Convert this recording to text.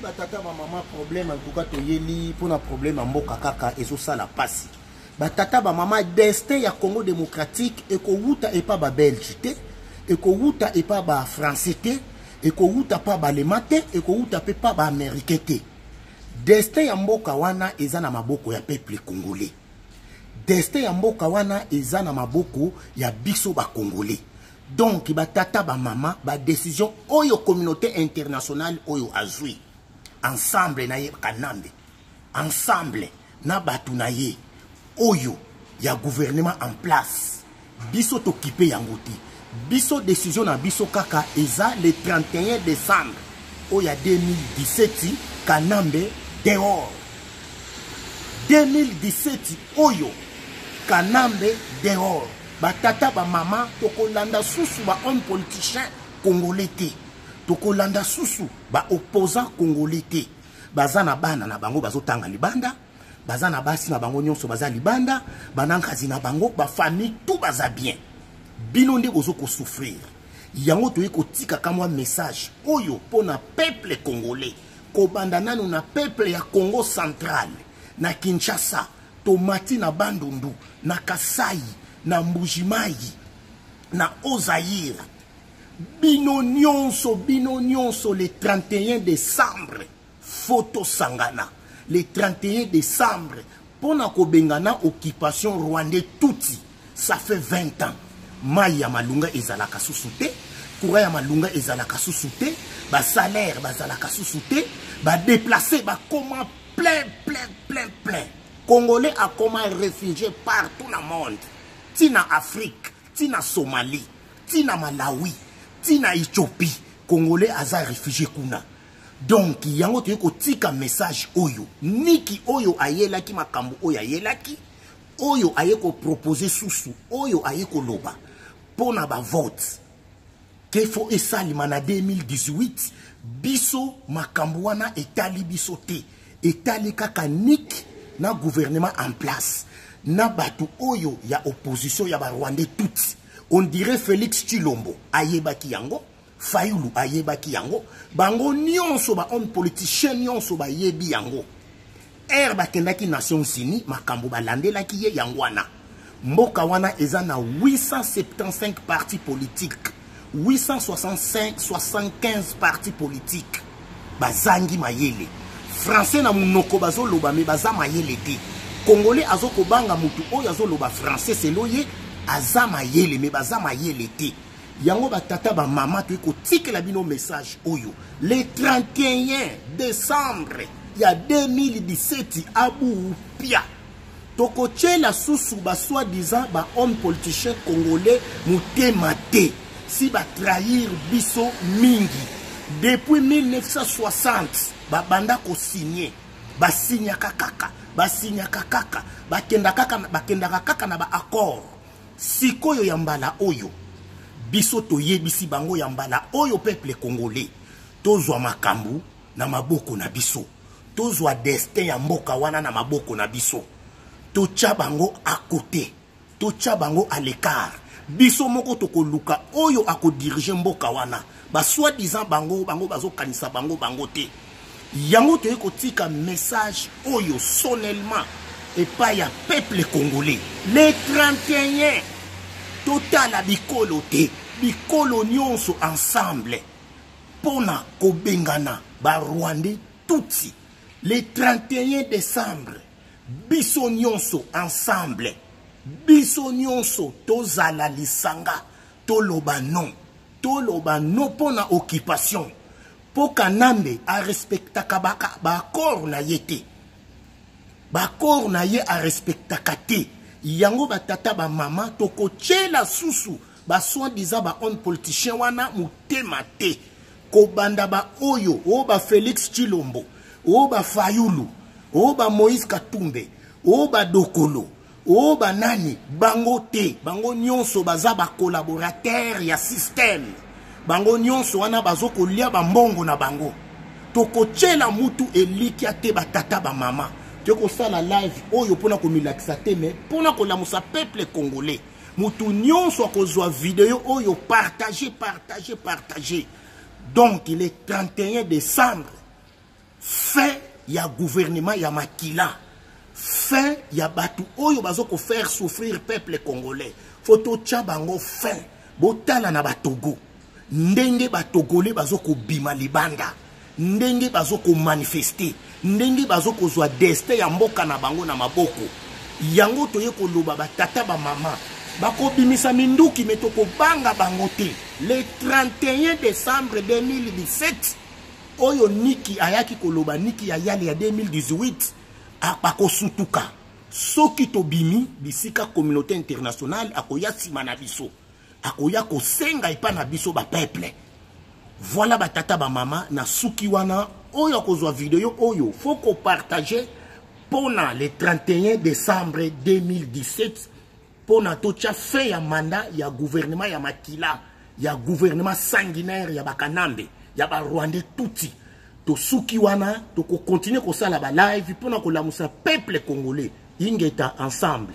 batata ba maman problème en tout cas to yeli pour un problème en mboka kaka ezo sala pasi. Batata ba maman destin ya Congo démocratique et ko wuta et pas ba Belgique et ko wuta et pas ba français et ko wuta pas ba lemate et ko wuta pe pas ba américain. Destin ya mboka wana eza na maboko ya peuple congolais. Destin ya mboka wana eza na maboko ya biso ba congolais. Donc batata ba mama ba décision oyo communauté internationale oyo azui ensemble na ye kanambe ensemble na batu na ye oyo ya gouvernement en place biso t'occuper yango ti biso décision na biso kaka eza le 31 décembre oya 2017 kanambe dehors 2017 oyo kanambe dehors batata ba mama tokolanda susu ba homme politicien congolais te tokolanda susu ba opposant congolais te bazana bana na bango bazotanga libanda bazana basi na bango nyonso baza libanda banankazi na bango ba famille tout baza bien bino nde bozo ko souffrir yango toyi ko tika kamwa message oyo pona peuple congolais ko banda nanu na peuple ya Congo central na Kinshasa tomati na Bandundu na Kasai na Mbujimai na Ozaïr bino nyonso le 31 décembre photo sangana le 31 décembre pona ko bengana occupation rwandais touti ça fait 20 ans Maya malunga ezalaka susute courant ya malunga ezalaka susute ba salaire bazalaka susute ba déplacer ba comment plein Congolais a comment réfugié partout dans le monde. Tina Afrique, tina Somalie, tina Malawi, tina Éthiopie, Congolais aza réfugié kuna. Donc yango te ko tika message oyo, niki oyo ayelaki makambo oyo ayelaki, oyo ayeko proposer susu, oyo ayeko loba pona ba vote. Ke fo esalima na 2018 biso makambo wana etali biso te, etali kaka nik na gouvernement en place. Na batu oyo ya opposition ya ba Rwandais tout. On dirait Félix Tshilombo ayebaki yango, Fayulu ayebaki yango, bango nyonso ba homme politicien nyonso ba yebi yango. Bakendaki Nations Unies makambo balandelaki ye yango wana. Mboka wana eza na 875 partis politiques, 875 partis politiques. Bazangi mayele. Français na munoko bazo loba me baza mayele te. Congolais azoko banga mutu oyo azoloba français seloye azama yele me bazama yele te yango batata ba mama to ko tikela bino message oyo le 31 décembre ya 2017 abu pia toko tchela susu ba soi-disant ba homme politicien congolais mutema te si ba trahir biso mingi depuis 1960 ba banda ko signer ba signer kaka basinyaka kaka bakendaka kaka na ba accord sikoyo ya mbala oyo biso toyebisi bango ya mbala oyo peuple congolais tozwa makambu na maboko na biso tozwa destin ya mboka wana na maboko na biso tocha bango à côté tocha bango à l'écart biso moko tokoluka oyo akodirige mboka wana ba soi-disant bango bazokanisa bango te. Yango te kotika message oyo sonnellement et pas ya peuple congolais le 31 total a bikolo te bikolo nyonso ensemble pona kobengana ba Rwandais touti le 31 décembre biso nyonso ensemble biso nyonso tozala lisanga toloba non pona occupation. Po kanambe a respecta kabaka ba accord na yete ba accord na ye a respecta kate yango batata ba mama toko tchela susu ba soi-disant ba homme politicien wana mutema te ko banda ba oyo o ba Félix Tshilombo o ba Fayulu o ba Moïse Katumbe o ba Dokolo o ba nani bango te bango nyonso baza ba collaborateur ya système bango nyonso wana bazoko lia ba mbongo na bango toko tchela mutu elikia te batata ba mama toko sala live oyo pona ko milakisa te me pona ko lamusa peuple congolais mutu nyonso akozwa vidéo oyo partager donc il est 31 décembre fin ya gouvernement ya makila, fin ya batu oyo bazoko faire souffrir peuple congolais. Photo tcha bango fin botala na batogo ndenge batogolais bazoko bima libanda, ndenge bazoko manifester, ndenge bazoko zwa destin ya mboka na bango na maboko. Yango toye koloba batata ba mama bako bimisa minduki metoko banga bango te. Le 31 décembre 2017 oyo niki ayaki koloba niki ya yale ya 2018 bako sutuka soki to bimi bisika communauté internationale akoya sima na biso, akoya ko senga epa na biso ba peuple. Voilà batata ba mama na suki wana oyo akozwa video oyo faut ko partager pona le 31 décembre 2017 pona tocha fait ya mandat ya gouvernement ya makila, ya gouvernement sanguinaire ya bakanambe, ya ba Rwandais tuti. To suki wana to ko continuer ko sala ba live pona ko lamusa peuple congolais ingeta ensemble.